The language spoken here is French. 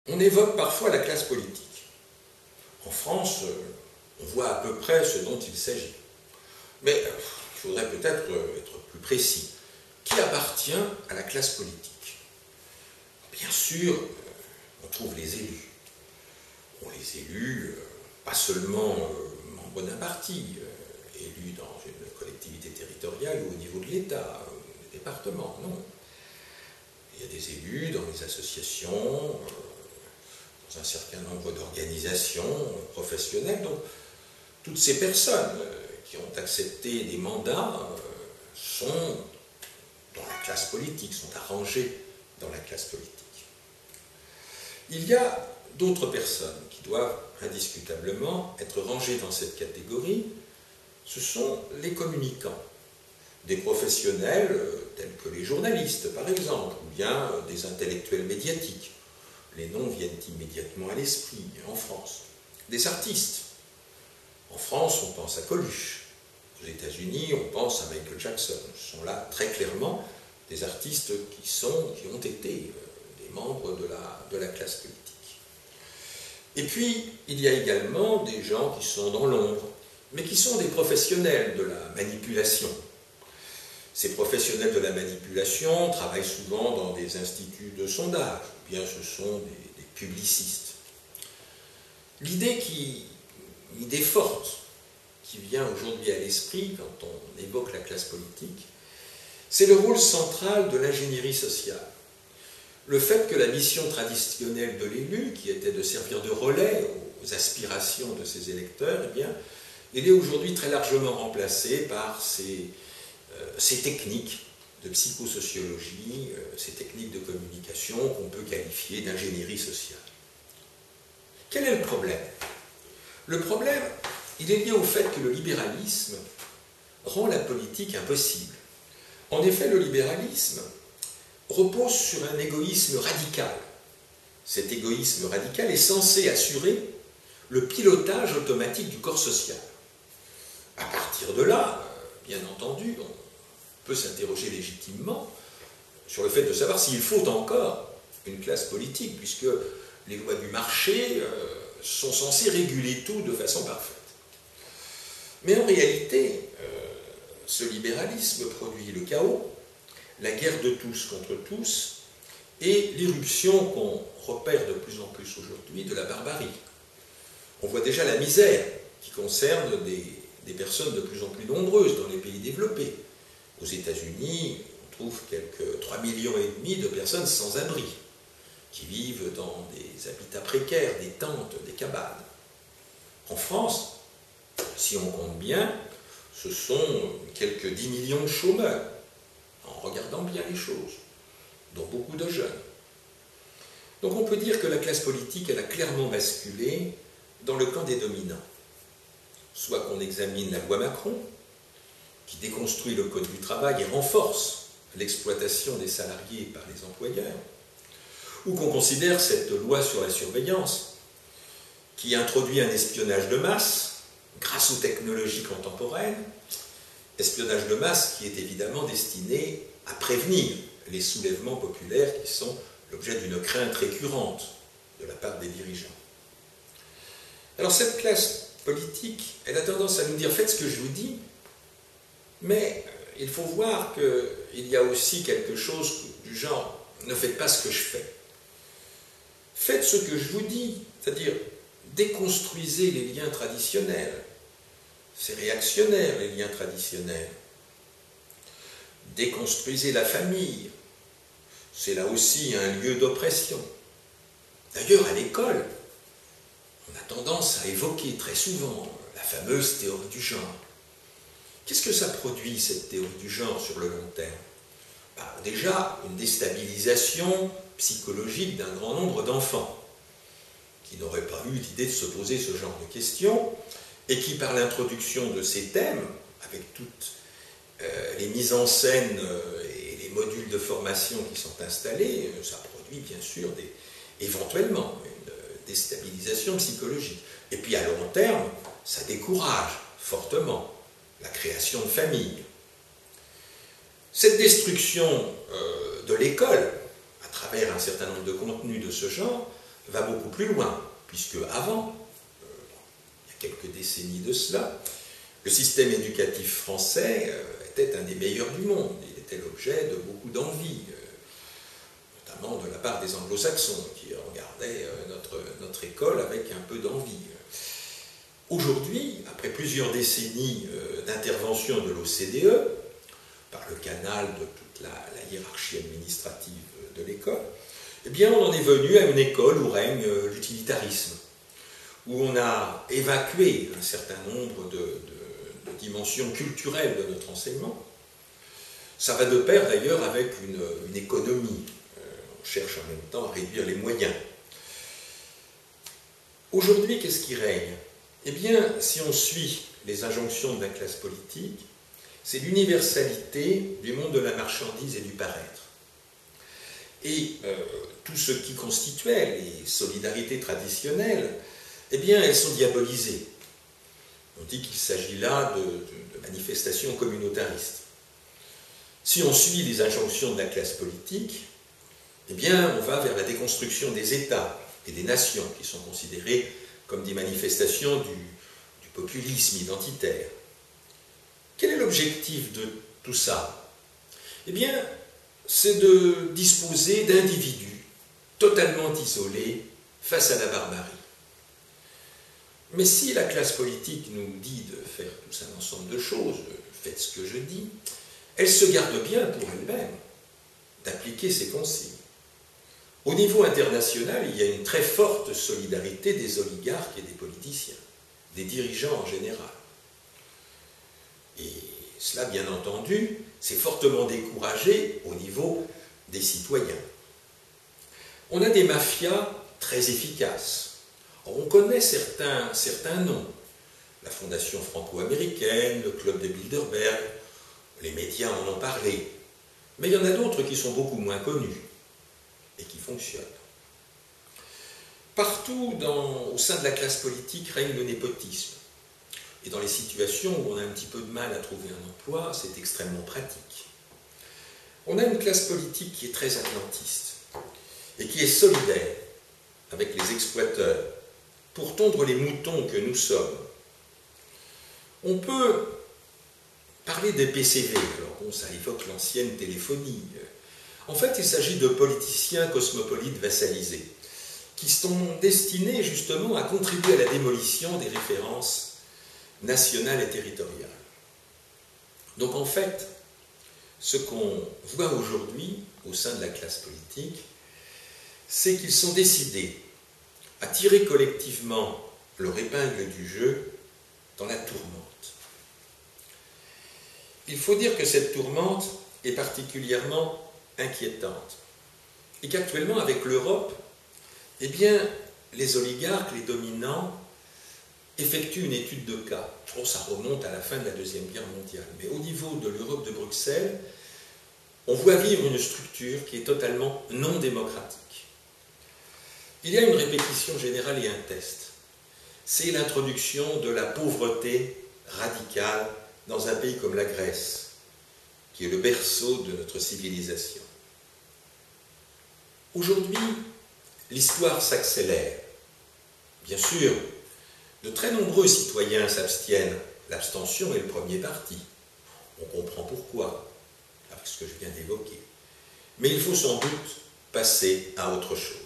On évoque parfois la classe politique. En France, on voit à peu près ce dont il s'agit. Mais il faudrait peut-être être plus précis. Qui appartient à la classe politique? Bien sûr, on trouve les élus. Les élus, pas seulement membres d'un parti, élus dans une collectivité territoriale ou au niveau de l'État, des départements, non. Il y a des élus dans les associations, dans un certain nombre d'organisations professionnelles. Donc, toutes ces personnes qui ont accepté des mandats sont dans la classe politique, sont arrangées dans la classe politique. Il y a d'autres personnes qui doivent indiscutablement être rangées dans cette catégorie. Ce sont les communicants, des professionnels tels que les journalistes par exemple, ou bien des intellectuels médiatiques. Les noms viennent immédiatement à l'esprit en France. Des artistes. En France, on pense à Coluche. Aux États-Unis, on pense à Michael Jackson. Ce sont là très clairement des artistes qui ont été des membres de la classe politique. Et puis, il y a également des gens qui sont dans l'ombre, mais qui sont des professionnels de la manipulation. Ces professionnels de la manipulation travaillent souvent dans des instituts de sondage, ou bien ce sont des publicistes. L'idée forte qui vient aujourd'hui à l'esprit quand on évoque la classe politique, c'est le rôle central de l'ingénierie sociale. Le fait que la mission traditionnelle de l'élu, qui était de servir de relais aux aspirations de ses électeurs, eh bien, elle est aujourd'hui très largement remplacée par ces techniques de psychosociologie, ces techniques de communication qu'on peut qualifier d'ingénierie sociale. Quel est le problème? Le problème, il est lié au fait que le libéralisme rend la politique impossible. En effet, le libéralisme repose sur un égoïsme radical. Cet égoïsme radical est censé assurer le pilotage automatique du corps social. À partir de là, bien entendu, on peut s'interroger légitimement sur le fait de savoir s'il faut encore une classe politique, puisque les lois du marché sont censées réguler tout de façon parfaite. Mais en réalité, ce libéralisme produit le chaos, la guerre de tous contre tous, et l'irruption qu'on repère de plus en plus aujourd'hui de la barbarie. On voit déjà la misère qui concerne des personnes de plus en plus nombreuses dans les pays développés. Aux États-Unis, on trouve quelques 3,5 millions de personnes sans abri, qui vivent dans des habitats précaires, des tentes, des cabanes. En France, si on compte bien, ce sont quelques 10 millions de chômeurs, en regardant bien les choses, dont beaucoup de jeunes. Donc on peut dire que la classe politique, elle a clairement basculé dans le camp des dominants. Soit qu'on examine la loi Macron, qui déconstruit le code du travail et renforce l'exploitation des salariés par les employeurs, ou qu'on considère cette loi sur la surveillance, qui introduit un espionnage de masse grâce aux technologies contemporaines, espionnage de masse qui est évidemment destiné à prévenir les soulèvements populaires qui sont l'objet d'une crainte récurrente de la part des dirigeants. Alors cette classe politique, elle a tendance à nous dire « faites ce que je vous dis », mais il faut voir qu'il y a aussi quelque chose du genre « ne faites pas ce que je fais ». Faites ce que je vous dis, c'est-à-dire déconstruisez les liens traditionnels. C'est réactionnaire, les liens traditionnels. Déconstruisez la famille. C'est là aussi un lieu d'oppression. D'ailleurs, à l'école, on a tendance à évoquer très souvent la fameuse théorie du genre. Qu'est-ce que ça produit, cette théorie du genre, sur le long terme? Déjà, une déstabilisation psychologique d'un grand nombre d'enfants qui n'auraient pas eu l'idée de se poser ce genre de questions et qui, par l'introduction de ces thèmes, avec toutes les mises en scène et les modules de formation qui sont installés, ça produit bien sûr éventuellement une déstabilisation psychologique. Et puis à long terme, ça décourage fortement la création de familles. Cette destruction de l'école, à travers un certain nombre de contenus de ce genre, va beaucoup plus loin, puisque avant, il y a quelques décennies de cela, le système éducatif français était un des meilleurs du monde. Il était l'objet de beaucoup d'envie, notamment de la part des anglo-saxons, qui regardaient notre école avec un peu d'envie. Aujourd'hui, après plusieurs décennies d'intervention de l'OCDE, par le canal de toute la hiérarchie administrative de l'école, eh bien, on en est venu à une école où règne l'utilitarisme, où on a évacué un certain nombre de dimensions culturelles de notre enseignement. Ça va de pair d'ailleurs avec une économie. On cherche en même temps à réduire les moyens. Aujourd'hui, qu'est-ce qui règne? Eh bien, si on suit les injonctions de la classe politique, c'est l'universalité du monde de la marchandise et du paraître. Et tout ce qui constituait les solidarités traditionnelles, eh bien, elles sont diabolisées. On dit qu'il s'agit là de manifestations communautaristes. Si on suit les injonctions de la classe politique, eh bien, on va vers la déconstruction des États et des nations, qui sont considérées comme des manifestations du populisme identitaire. Quel est l'objectif de tout ça? Eh bien, c'est de disposer d'individus totalement isolés face à la barbarie. Mais si la classe politique nous dit de faire tout un ensemble de choses, faites ce que je dis, elle se garde bien pour elle-même d'appliquer ces consignes. Au niveau international, il y a une très forte solidarité des oligarques et des politiciens, des dirigeants en général. Et cela, bien entendu, c'est fortement découragé au niveau des citoyens. On a des mafias très efficaces. On connaît certains noms. La Fondation franco-américaine, le Club de Bilderberg, les médias en ont parlé. Mais il y en a d'autres qui sont beaucoup moins connus et qui fonctionnent. Partout au sein de la classe politique règne le népotisme. Et dans les situations où on a un petit peu de mal à trouver un emploi, c'est extrêmement pratique. On a une classe politique qui est très atlantiste et qui est solidaire avec les exploiteurs pour tondre les moutons que nous sommes. On peut parler des PCV, alors bon, ça évoque l'ancienne téléphonie. En fait, il s'agit de politiciens cosmopolites vassalisés, qui sont destinés justement à contribuer à la démolition des références nationales et territoriales. Donc en fait, ce qu'on voit aujourd'hui au sein de la classe politique, c'est qu'ils sont décidés à tirer collectivement leur épingle du jeu dans la tourmente. Il faut dire que cette tourmente est particulièrement inquiétante et qu'actuellement, avec l'Europe, eh bien, les oligarques, les dominants, effectuent une étude de cas. Oh, ça remonte à la fin de la Deuxième Guerre mondiale. Mais au niveau de l'Europe de Bruxelles, on voit vivre une structure qui est totalement non démocratique. Il y a une répétition générale et un test. C'est l'introduction de la pauvreté radicale dans un pays comme la Grèce, qui est le berceau de notre civilisation. Aujourd'hui, l'histoire s'accélère. Bien sûr, de très nombreux citoyens s'abstiennent. L'abstention est le premier parti. On comprend pourquoi, avec ce que je viens d'évoquer. Mais il faut sans doute passer à autre chose.